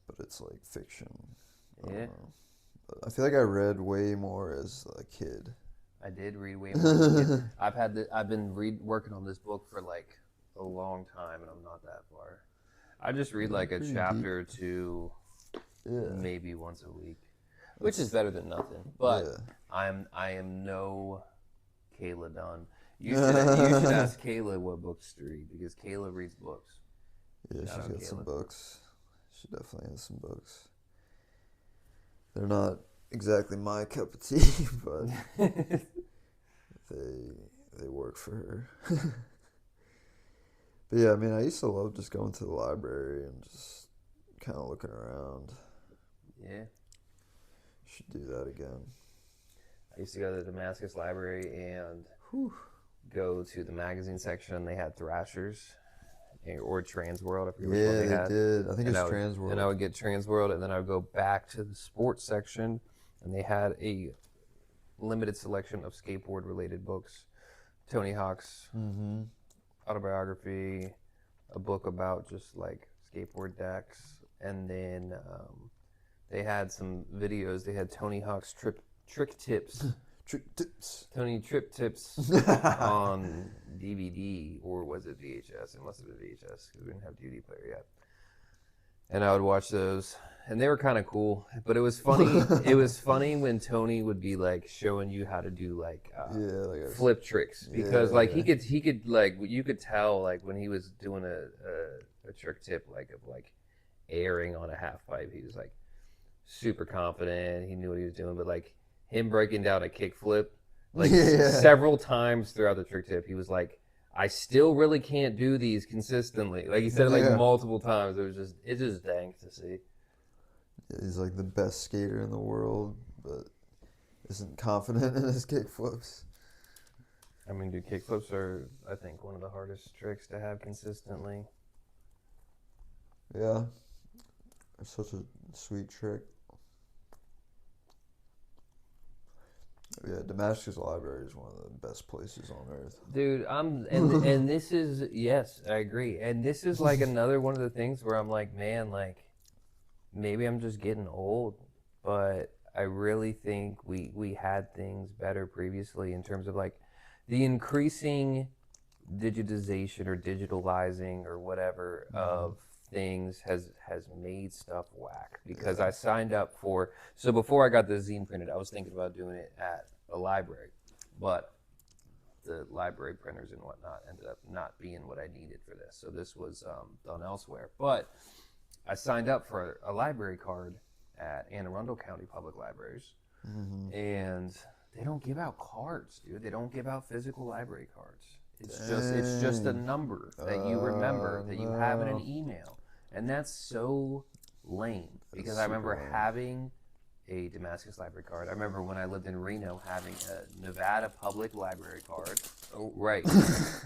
but it's like fiction. Yeah. I feel like I read way more as a kid. I did read way more as a kid. I've been working on this book for like a long time, and I'm not that far. I just read like a chapter or two, maybe once a week, which is better than nothing. But I am no Kayla done. You should ask Kayla what books to read because Kayla reads books. Yeah, Shout she's out got some Kayla. books. She definitely has some books. They're not exactly my cup of tea, but they they work for her. But yeah, I mean, I used to love just going to the library and just kind of looking around. Yeah. Should do that again. I used to go to the Damascus Library and Whew. go to the magazine section. And they had Thrashers or Transworld. I forget which one Yeah, they they had. did. I think And it's I Transworld. would get Transworld, and then I would go back to the sports section, and they had a limited selection of skateboard related books. Tony Hawk's Mm-hmm. autobiography, a book about just like skateboard decks, and then they had some videos. They had Tony Hawk's trick tips, Trick tips. Tony trip tips on DVD, or was it VHS? It must have been VHS because we didn't have DVD player yet. And I would watch those, and they were kind of cool. But it was funny. It was funny when Tony would be like showing you how to do like Yeah, like flip tricks because yeah, like yeah. he could like you could tell like when he was doing a trick tip like of like airing on a half pipe, he was like super confident. He knew what he was doing, but like him breaking down a kick flip like Yeah. several times throughout the trick tip, he was like, I still really can't do these consistently. Like he said it like Yeah. multiple times. It's just dank to see. He's like the best skater in the world, but isn't confident in his kickflips. I mean, dude, kick flips are I think one of the hardest tricks to have consistently. Yeah, it's such a sweet trick. Yeah, Damascus Library is one of the best places on earth. Dude, and this is yes, I agree. And this is like another one of the things where I'm like, man, like maybe I'm just getting old, but I really think we had things better previously in terms of like the increasing digitization or digitalizing or whatever of things has made stuff whack because I signed up for so before I got the zine printed I was thinking about doing it at a library but the library printers and whatnot ended up not being what I needed for this so this was done elsewhere but I signed up for a library card at Anne Arundel County Public Libraries and they don't give out cards dude they don't give out physical library cards. It's just a number that you remember that you have in an No. email, and that's so lame. Because That's I super remember lame. having a Damascus library card. I remember when I lived in Reno having a Nevada Public Library card. Oh, right,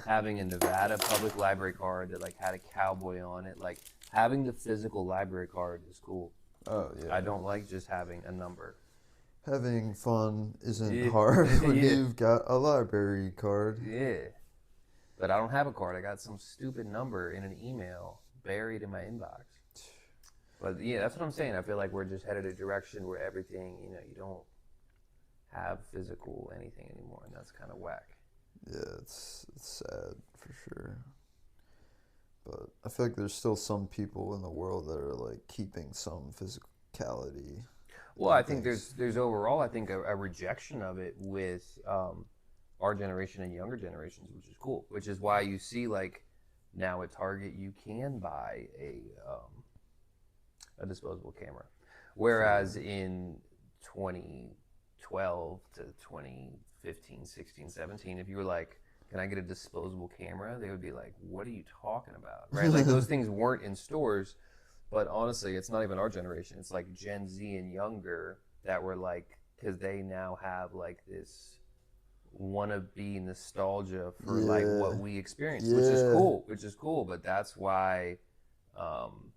having a Nevada Public Library card that like had a cowboy on it. Like having the physical library card is cool. Oh yeah. I don't like just having a number. Having fun isn't Yeah. hard when Yeah. you've got a library card. Yeah. But I don't have a card. I got some stupid number in an email buried in my inbox. But yeah, that's what I'm saying. I feel like we're just headed a direction where everything, you don't have physical anything anymore, and that's kind of whack. Yeah, it's sad for sure. But I feel like there's still some people in the world that are like keeping some physicality. Well, I think things. there's overall, I think a rejection of it with our generation and younger generations, which is cool. Which is why you see like now at Target you can buy a disposable camera, whereas in 2012 to 2015, 16, 17, if you were like, "Can I get a disposable camera?" They would be like, "What are you talking about?" Right? Like those things weren't in stores. But honestly, it's not even our generation. It's like Gen Z and younger that were like, because they now have like this wannabe nostalgia for like Yeah. what we experienced, Yeah. which is cool. But that's why, um,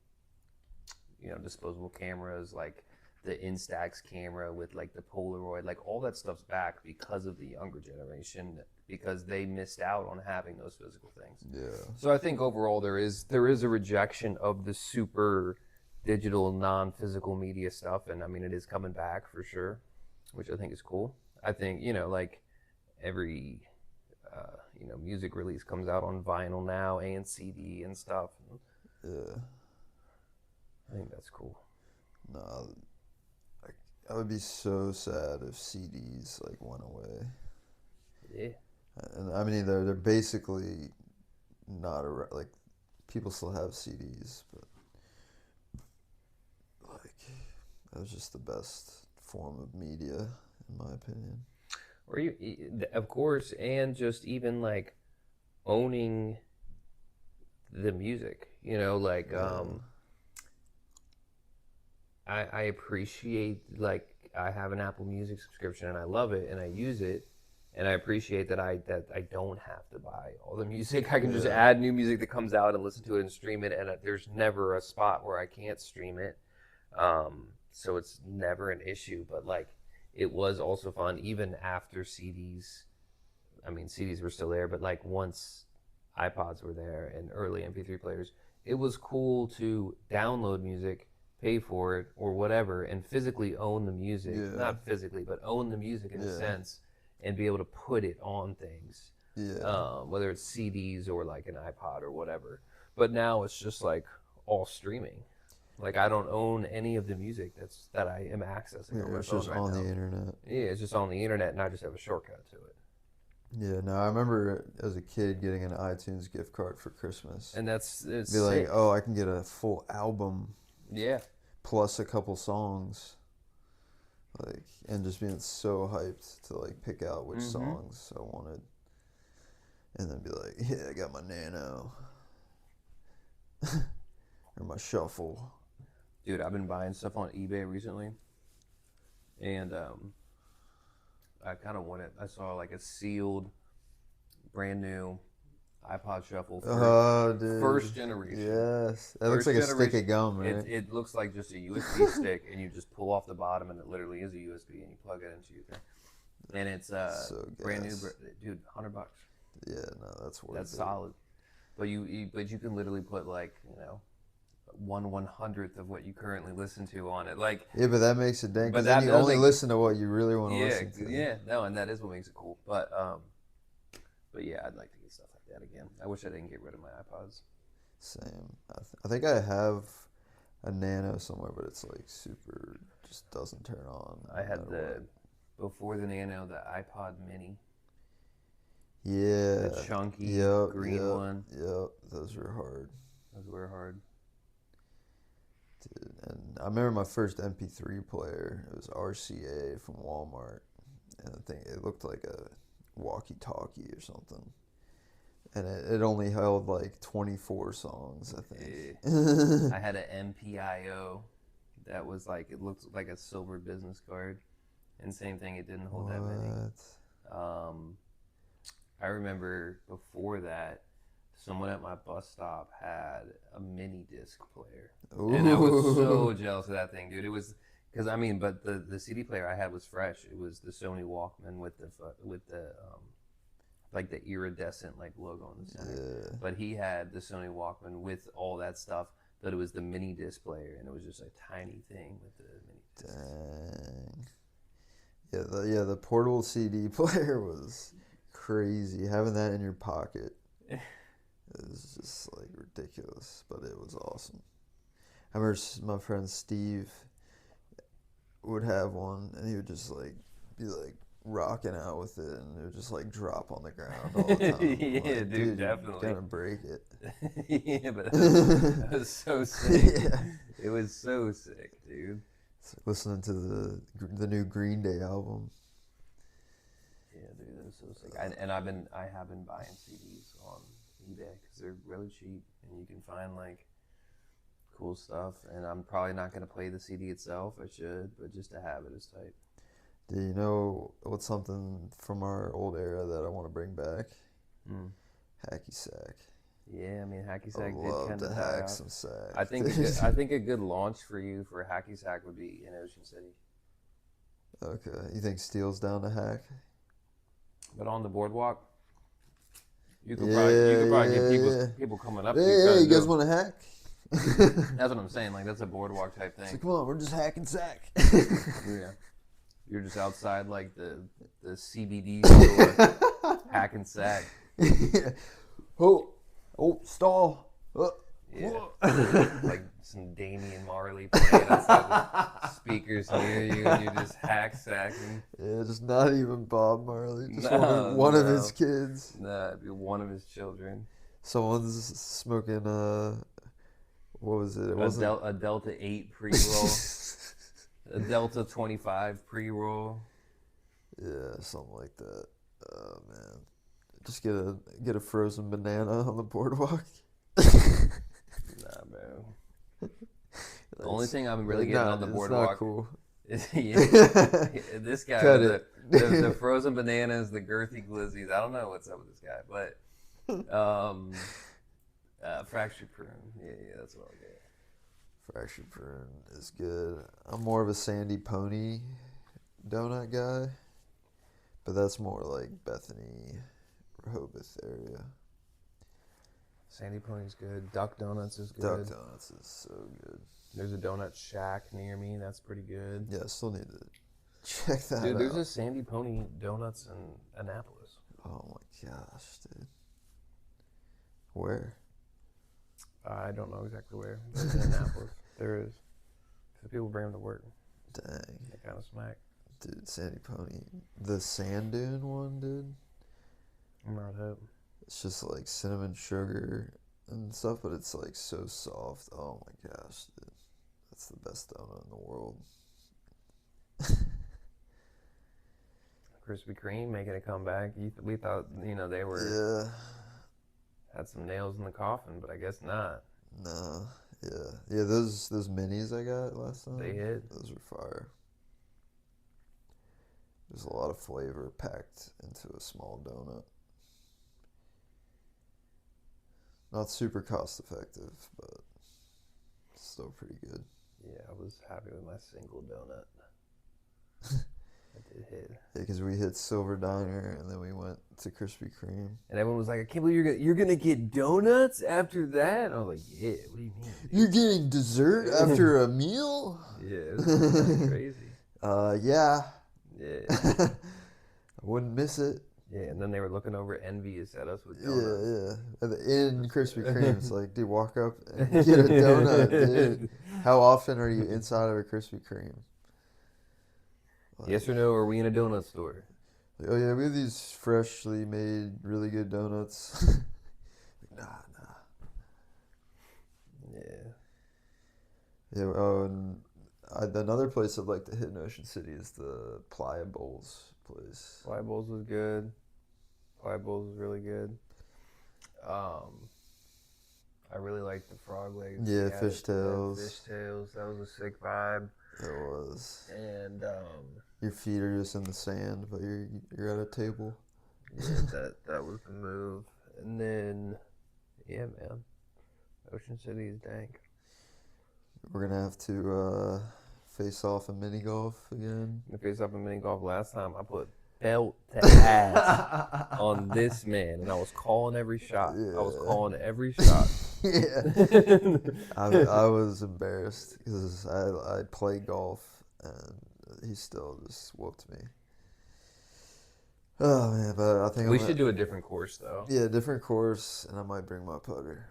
disposable cameras like the Instax camera with like the Polaroid, like all that stuff's back because of the younger generation because they missed out on having those physical things. Yeah. So I think overall there is a rejection of the super digital non-physical media stuff and I mean it is coming back for sure, which I think is cool. I think, like every music release comes out on vinyl now and CD and stuff. Yeah. I think that's cool. No, I would be so sad if CDs like went away. Yeah. And I mean, they're basically not like people still have CDs, but like that was just the best form of media, in my opinion. Or of course, and just even like owning the music, like Yeah, I appreciate, like, I have an Apple Music subscription and I love it and I use it, and I appreciate that I don't have to buy all the music. I can just yeah, add new music that comes out and listen to it and stream it, and there's never a spot where I can't stream it. So it's never an issue. But like, it was also fun even after CDs. I mean, CDs were still there, but like once iPods were there and early MP3 players, it was cool to download music, pay for it or whatever, and physically own the music. yeah, Not physically, but own the music in a yeah, sense, and be able to put it on things, yeah. whether it's CDs or like an iPod or whatever. But now it's just like all streaming. Like, I don't own any of the music that I am accessing on Yeah, my it's phone just right on the now. internet. Yeah, it's just on the internet, and I just have a shortcut to it. Yeah, no, I remember as a kid getting an iTunes gift card for Christmas. And it's Be like, sick. oh, I can get a full album Yeah. plus a couple songs, like, and just being so hyped to like pick out which Mm-hmm. songs I wanted, and then be like, yeah, I got my Nano or my Shuffle. Dude, I've been buying stuff on eBay recently, and I kind of wanted. I saw like a sealed, brand new iPod Shuffle Oh, dude, first generation. yes, that looks First like a stick generation. of gum, It right? it looks like just a USB stick, and you just pull off the bottom, and it literally is a USB, and you plug it into your thing, and it's So brand new, gas. dude, $100. Yeah, no, that's worth That's it. solid. But you can literally put like 1/100th of what you currently listen to on it. Like, Yeah, but that makes it dang, but because then that you does only make listen to what you really want to yeah, listen to. yeah, no, and that is what makes it cool. But yeah, I'd like to get stuff like that again. I wish I didn't get rid of my iPods. Same. I think I have a Nano somewhere, but it's like super, just doesn't turn on I no had matter before the Nano, the iPod Mini, what. the Yeah. chunky Yep. green Yep. one. Yep. Those were hard, Those were hard. dude. And I remember my first MP3 player. It was RCA from Walmart, and I think it looked like a walkie-talkie or something. And it only held like 24 songs, I Yeah. think. I had an MPIO that was like, it looked like a silver business card, and same thing, it didn't hold that many. What? Um, I remember before that, someone at my bus stop had a mini disc player, and I was so Ooh. jealous of that thing, dude. It was because I mean, but the CD player I had was fresh. It was the Sony Walkman with the like the iridescent like logo in the center. Yeah. But he had the Sony Walkman with all that stuff. But it was the mini disc player, and it was just a tiny thing with the mini disc. Dang. Yeah, the portable CD player was crazy. Having that in your pocket is just like ridiculous, but it was awesome. I remember my friend Steve would have one, and he would just like be like rocking out with it, and it would just like drop on the ground all the time. I'm Yeah, like, dude, you're definitely. gonna break it. Yeah, but that was so sick. Yeah. It was so sick, dude. It's like listening to the new Green Day album. Yeah, dude, that was so sick. I have been buying CDs on eBay because they're really cheap, and you can find like cool stuff. And I'm probably not gonna play the CD itself. I should, but just to have it is tight. Do you know what's something from our old era that I want to bring back? Mm. Hacky sack. Yeah, I mean, hacky I sack would did love kind to of die hack off. some sack. I think a good launch for you for hacky sack would be in Ocean City, Okay, you think Steel's down to hack? but on the boardwalk, you could Yeah, probably get yeah. people coming up to you Hey, trying you to guys do. want to hack? That's what I'm saying. Like, that's a boardwalk type So thing. come on, we're just hacking sack. Yeah, you're just outside like the CBD store hacking sack. Yeah. Oh, stall. Oh. Yeah, like some Damian Marley playing outside the speakers near you and you're just hack sacking. Yeah, just not even Bob Marley. Just No, one of his no. kids. Nah, it'd be one of his children. Someone's smoking what was it? It wasn't. A Delta 8 pre-roll. A Delta 25 pre-roll. Yeah, something like that. Oh man. Just get a frozen banana on the boardwalk. Nah, man. The only thing I'm really getting on the It's boardwalk not cool. is this guy Cut with it. the frozen bananas, the girthy glizzies. I don't know what's up with this guy, but fractured prune. Yeah, that's what I'll get. Fractured prune is good. I'm more of a sandy pony donut guy, but that's more like Bethany, Rehoboth area. Sandy Pony's good. Duck Donuts is Duck good. Donuts is so good. There's a donut shack near me. That's pretty good. Yeah, I still need to check that Dude, out. there's a Sandy Pony Donuts in Annapolis. Oh my gosh, dude. Where? I don't know exactly where. But in Annapolis, there is. So people bring them to work. Dang. They kind of smack. Dude, Sandy Pony. The sand dune one, dude. I'm not hip. It's just like cinnamon sugar and stuff, but it's like so soft. Oh my gosh, dude. That's the best donut in the world. Krispy Kreme making a comeback. We thought, they were had some nails in the coffin, but I guess not. No. Yeah. Yeah, those minis I got last time. They hit. Those were fire. There's a lot of flavor packed into a small donut. Not super cost effective, but still pretty good. Yeah, I was happy with my single donut. I did hit. Yeah, because we hit Silver Diner and then we went to Krispy Kreme. And everyone was like, I can't believe you're gonna get donuts after that? I was like, yeah, what do you mean? You're getting dessert after a meal? Yeah, it was crazy. Yeah. Yeah. I wouldn't miss it. Yeah, and then they were looking over envious at us with donuts. Yeah. In Krispy Kreme, it's like, dude, walk up and get a donut, dude. How often are you inside of a Krispy Kreme? Like, Yes or no, are we in a donut store? like, oh yeah, we have these freshly made, really good donuts. Like, nah. Yeah. Yeah. Oh, and another place I'd like to hit in Ocean City is the Playa Bowls place. Fly Bowls was good. Fly Bowls was really good. I really liked the frog legs. Yeah, They had fishtails. Fishtails. That was a sick vibe. It was. And Your feet are just in the sand, but you're at a table. yeah, that was the move. And then, yeah, man, Ocean City is dank. We're gonna have to face off in mini golf again. I faced up in mini golf last time. I put belt to ass on this man, and I was calling every shot. I was calling every shot. Yeah. I was embarrassed because I play golf and he still just whooped me. Oh man, but I think We should do a different course though. Yeah, different course, and I might bring my putter.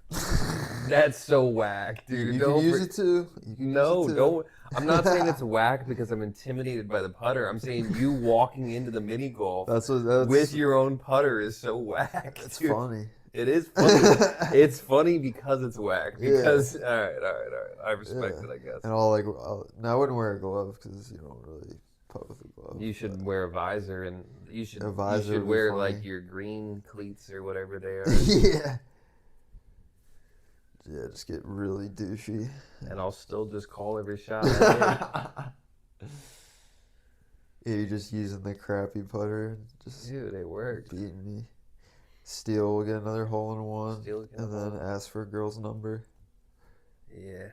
That's so whack, dude. You can use it too. No, don't. I'm not saying it's whack because I'm intimidated by the putter. I'm saying you walking into the mini golf That's with your own putter is so whack. It's dude. funny. It is funny. It's funny because it's whack. Because all right. I respect it, I guess. And now I wouldn't wear a glove because you don't really putt with a glove. You should wear a visor, and you should visor would be wear funny. like your green cleats or whatever they are. Yeah. Yeah, just get really douchey. And I'll still just call every shot. I hit. Yeah, you're just using the crappy putter, just Dude, it worked. beating me. Steele will get another hole in one, Steele will get and a then hole. ask for a girl's number. Yeah,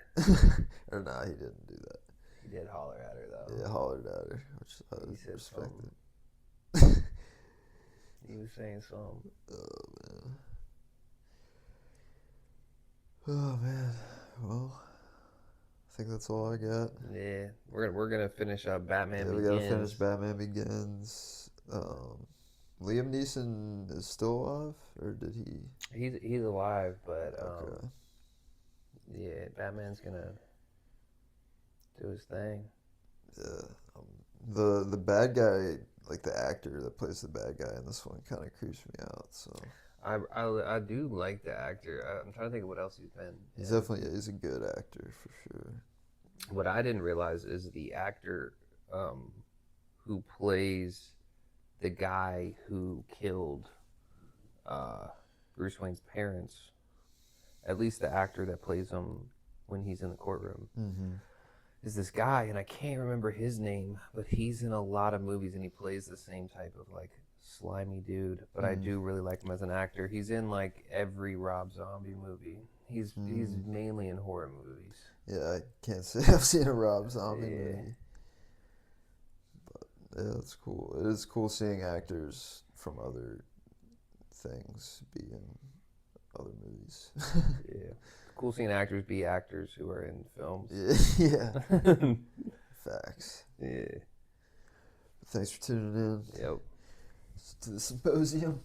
Or nah, he didn't do that. he did holler at her though. Yeah, hollered at her, which I He said respected. He was saying something. Oh man. Oh man. Well, I think that's all I got. Yeah, we're gonna finish up Batman Yeah, we Begins. gotta finish Batman Begins. Liam Neeson is still alive, or did he? He's alive, but Okay. yeah, Batman's gonna do his thing. Yeah. The bad guy, like the actor that plays the bad guy in this one, kind of creeps me out. So I do like the actor. I'm trying to think of what else he's been he's in. definitely he's a good actor for sure. What I didn't realize is the actor um, who plays the guy who killed uh, Bruce Wayne's parents, at least the actor that plays him when he's in the courtroom, Mm-hmm. is this guy, and I can't remember his name, but he's in a lot of movies and he plays the same type of like slimy dude. But I Mm. do really like him as an actor. He's in like every Rob Zombie movie. He's Mm. mainly in horror movies. Yeah, I can't say I've seen a Rob Zombie Yeah, movie. Yeah, it's cool. It is cool seeing actors from other things be in other movies. yeah. Cool seeing actors be actors who are in films. Yeah, facts. Yeah. Thanks for tuning in Yep. to the Symposium.